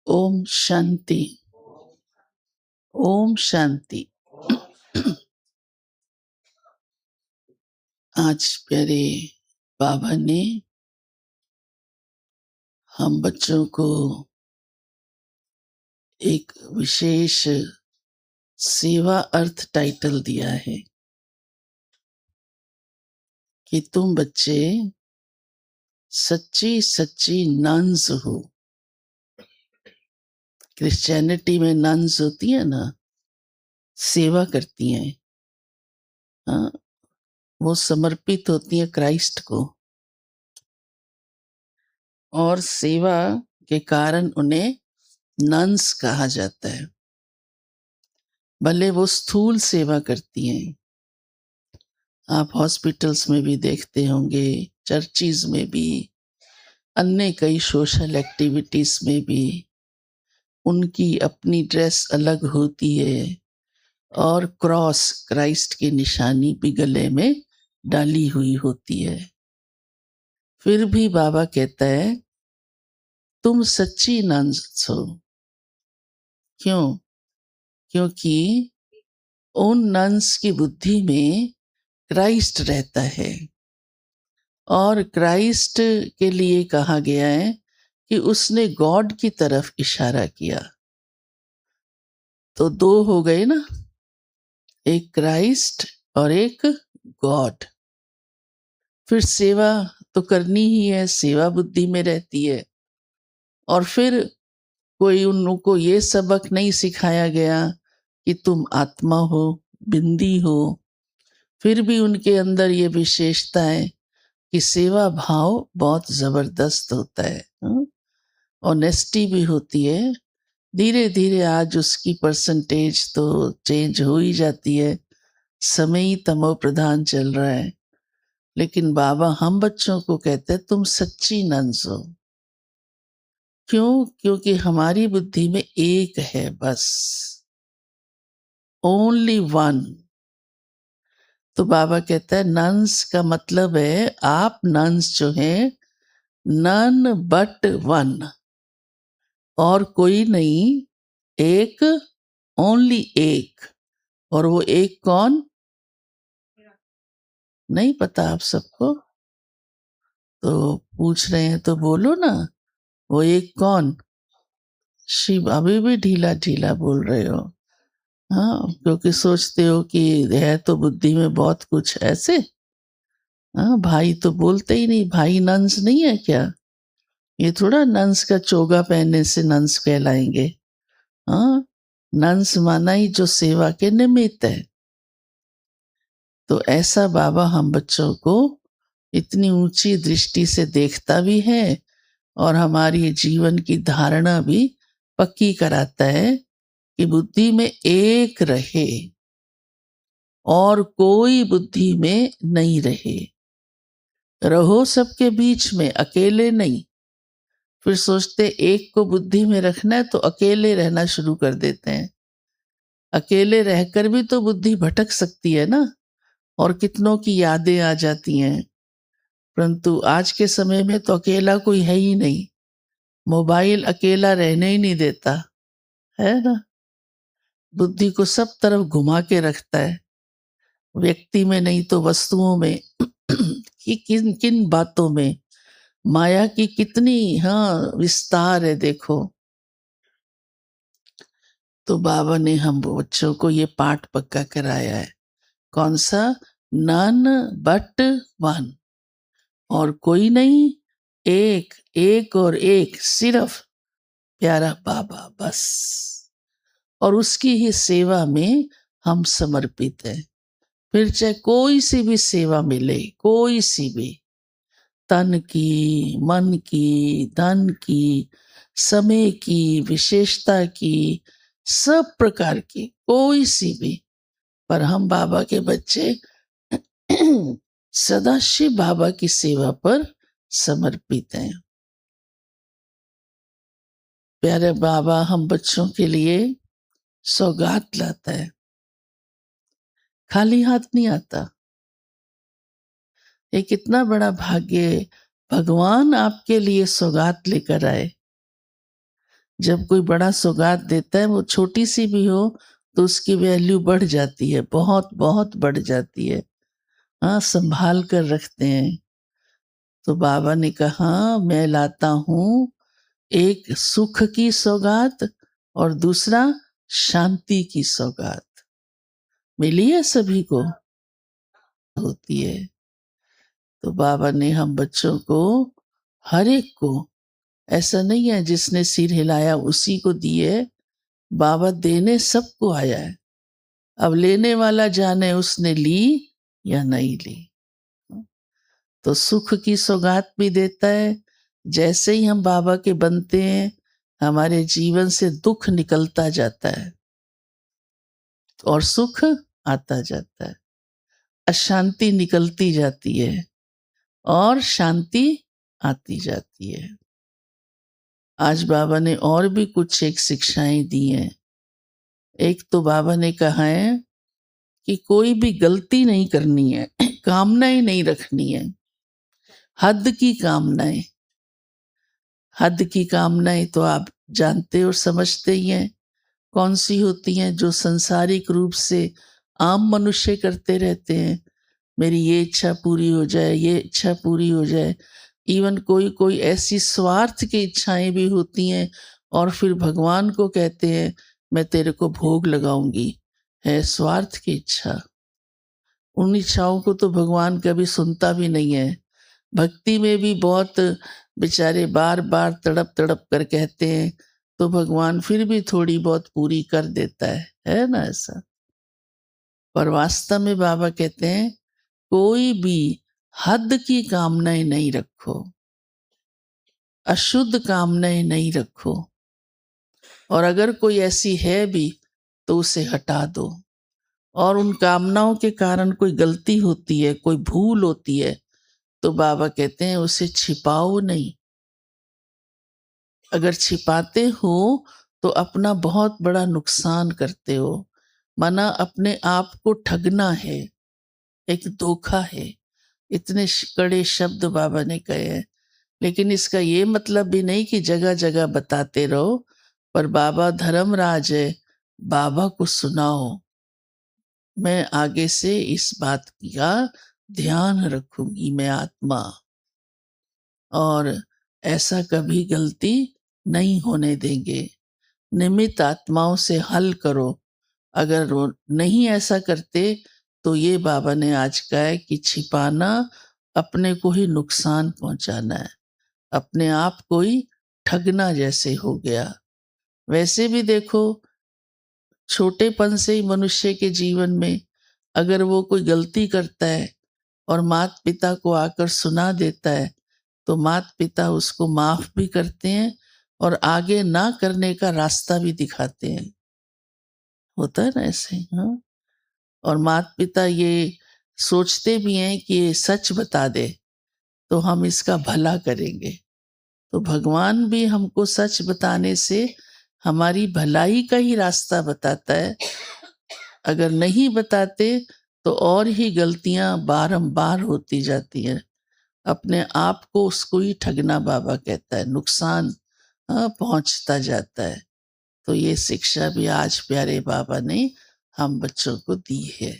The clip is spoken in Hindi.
ओम शांति। ओम शांति। आज प्यारे बाबा ने हम बच्चों को एक विशेष सेवा अर्थ टाइटल दिया है कि तुम बच्चे सच्ची सच्ची नन्स हो। क्रिश्चियनिटी में नन्स होती है ना, सेवा करती हैं। हाँ, वो समर्पित होती है क्राइस्ट को, और सेवा के कारण उन्हें नन्स कहा जाता है। भले वो स्थूल सेवा करती हैं, आप हॉस्पिटल्स में भी देखते होंगे, चर्चिज में भी, अन्य कई सोशल एक्टिविटीज में भी उनकी अपनी ड्रेस अलग होती है और क्रॉस, क्राइस्ट की निशानी भी गले में डाली हुई होती है। फिर भी बाबा कहता है तुम सच्ची नन्स हो। क्यों? क्योंकि उन नन्स की बुद्धि में क्राइस्ट रहता है, और क्राइस्ट के लिए कहा गया है कि उसने गॉड की तरफ इशारा किया। तो दो हो गए ना, एक क्राइस्ट और एक गॉड। फिर सेवा तो करनी ही है, सेवा बुद्धि में रहती है। और फिर कोई उनको ये सबक नहीं सिखाया गया कि तुम आत्मा हो, बिंदी हो। फिर भी उनके अंदर ये विशेषता है कि सेवा भाव बहुत जबरदस्त होता है, ऑनेस्टी भी होती है। धीरे धीरे आज उसकी परसेंटेज तो चेंज हो ही जाती है, समय ही तमो प्रधान चल रहा है। लेकिन बाबा हम बच्चों को कहते हैं तुम सच्ची नन्स हो। क्यों? क्योंकि हमारी बुद्धि में एक है बस, ओनली वन। तो बाबा कहता है नन्स का मतलब है आप नन्स जो हैं, नन बट वन, और कोई नहीं, एक, ओनली एक। और वो एक कौन? नहीं पता आप सबको? तो पूछ रहे हैं तो बोलो ना, वो एक कौन? शिव। अभी भी ढीला ढीला बोल रहे हो? हाँ, क्योंकि सोचते हो कि है तो बुद्धि में बहुत कुछ ऐसे। हाँ, भाई तो बोलते ही नहीं। भाई नंस नहीं है क्या? ये थोड़ा नंस का चोगा पहनने से नंस कहलाएंगे। हाँ, नंस माना ही जो सेवा के निमित्त है। तो ऐसा बाबा हम बच्चों को इतनी ऊंची दृष्टि से देखता भी है, और हमारी जीवन की धारणा भी पक्की कराता है कि बुद्धि में एक रहे और कोई बुद्धि में नहीं रहे। रहो सबके बीच में, अकेले नहीं। फिर सोचते एक को बुद्धि में रखना है तो अकेले रहना शुरू कर देते हैं। अकेले रहकर भी तो बुद्धि भटक सकती है ना, और कितनों की यादें आ जाती हैं। परंतु आज के समय में तो अकेला कोई है ही नहीं। मोबाइल अकेला रहने ही नहीं देता है ना, बुद्धि को सब तरफ घुमा के रखता है, व्यक्ति में नहीं तो वस्तुओं में कि किन किन बातों में माया की कितनी, हाँ, विस्तार है देखो। तो बाबा ने हम बच्चों को ये पाठ पक्का कराया है। कौन सा? नन बट वन, और कोई नहीं, एक, एक और एक, सिर्फ प्यारा बाबा बस। और उसकी ही सेवा में हम समर्पित हैं। फिर चाहे कोई सी भी सेवा मिले, कोई सी भी, तन की, मन की, धन की, समय की, विशेषता की, सब प्रकार की, कोई सी भी, पर हम बाबा के बच्चे सदा शिव बाबा की सेवा पर समर्पित हैं। प्यारे बाबा हम बच्चों के लिए सौगात लाता है, खाली हाथ नहीं आता। ये कितना बड़ा भाग्य, भगवान आपके लिए सौगात लेकर आए। जब कोई बड़ा सौगात देता है, वो छोटी सी भी हो तो उसकी वैल्यू बढ़ जाती है, बहुत बहुत बढ़ जाती है। हाँ, संभाल कर रखते हैं। तो बाबा ने कहा, मैं लाता हूँ एक सुख की सौगात और दूसरा शांति की सौगात। मिली है सभी को, होती है। तो बाबा ने हम बच्चों को, हर एक को, ऐसा नहीं है जिसने सिर हिलाया उसी को दिए, बाबा देने सबको आया है। अब लेने वाला जाने उसने ली या नहीं ली। तो सुख की सौगात भी देता है। जैसे ही हम बाबा के बनते हैं, हमारे जीवन से दुख निकलता जाता है और सुख आता जाता है। अशांति निकलती जाती है और शांति आती जाती है। आज बाबा ने और भी कुछ एक शिक्षाएं दी हैं। एक तो बाबा ने कहा है कि कोई भी गलती नहीं करनी है, कामनाएं नहीं रखनी है। हद की कामनाएं, हद की कामनाएं तो आप जानते और समझते ही हैं कौन सी होती हैं, जो संसारिक रूप से आम मनुष्य करते रहते हैं। मेरी ये इच्छा पूरी हो जाए, ये इच्छा पूरी हो जाए। इवन कोई कोई ऐसी स्वार्थ की इच्छाएं भी होती हैं और फिर भगवान को कहते हैं मैं तेरे को भोग लगाऊंगी। है स्वार्थ की इच्छा। उन इच्छाओं को तो भगवान कभी सुनता भी नहीं है। भक्ति में भी बहुत बेचारे बार बार तड़प तड़प कर कहते हैं, तो भगवान फिर भी थोड़ी बहुत पूरी कर देता है ना ऐसा। पर वास्तव में बाबा कहते हैं कोई भी हद की कामनाएं नहीं रखो, अशुद्ध कामनाएं नहीं रखो, और अगर कोई ऐसी है भी तो उसे हटा दो। और उन कामनाओं के कारण कोई गलती होती है, कोई भूल होती है, तो बाबा कहते हैं उसे छिपाओ नहीं। अगर छिपाते हो तो अपना बहुत बड़ा नुकसान करते हो। माना अपने आप को ठगना है, एक धोखा है। इतने कड़े शब्द बाबा ने कहे हैं। लेकिन इसका ये मतलब भी नहीं कि जगह जगह बताते रहो, पर बाबा धर्मराज है, बाबा को सुनाओ। मैं आगे से इस बात का ध्यान रखूंगी, मैं आत्मा, और ऐसा कभी गलती नहीं होने देंगे। निमित्त आत्माओं से हल करो। अगर वो नहीं ऐसा करते तो ये बाबा ने आज कहा है कि छिपाना अपने को ही नुकसान पहुंचाना है, अपने आप को ही ठगना जैसे हो गया। वैसे भी देखो, छोटेपन से ही मनुष्य के जीवन में अगर वो कोई गलती करता है और माता पिता को आकर सुना देता है, तो माता पिता उसको माफ भी करते हैं और आगे ना करने का रास्ता भी दिखाते हैं। होता है ना ऐसे, हाँ। और माता पिता ये सोचते भी हैं कि ये सच बता दे तो हम इसका भला करेंगे। तो भगवान भी हमको सच बताने से हमारी भलाई का ही रास्ता बताता है। अगर नहीं बताते तो और ही गलतियां बारंबार होती जाती हैं। अपने आप को उसको ही ठगना बाबा कहता है, नुकसान पहुंचता जाता है। तो ये शिक्षा भी आज प्यारे बाबा ने हम बच्चों को दी है।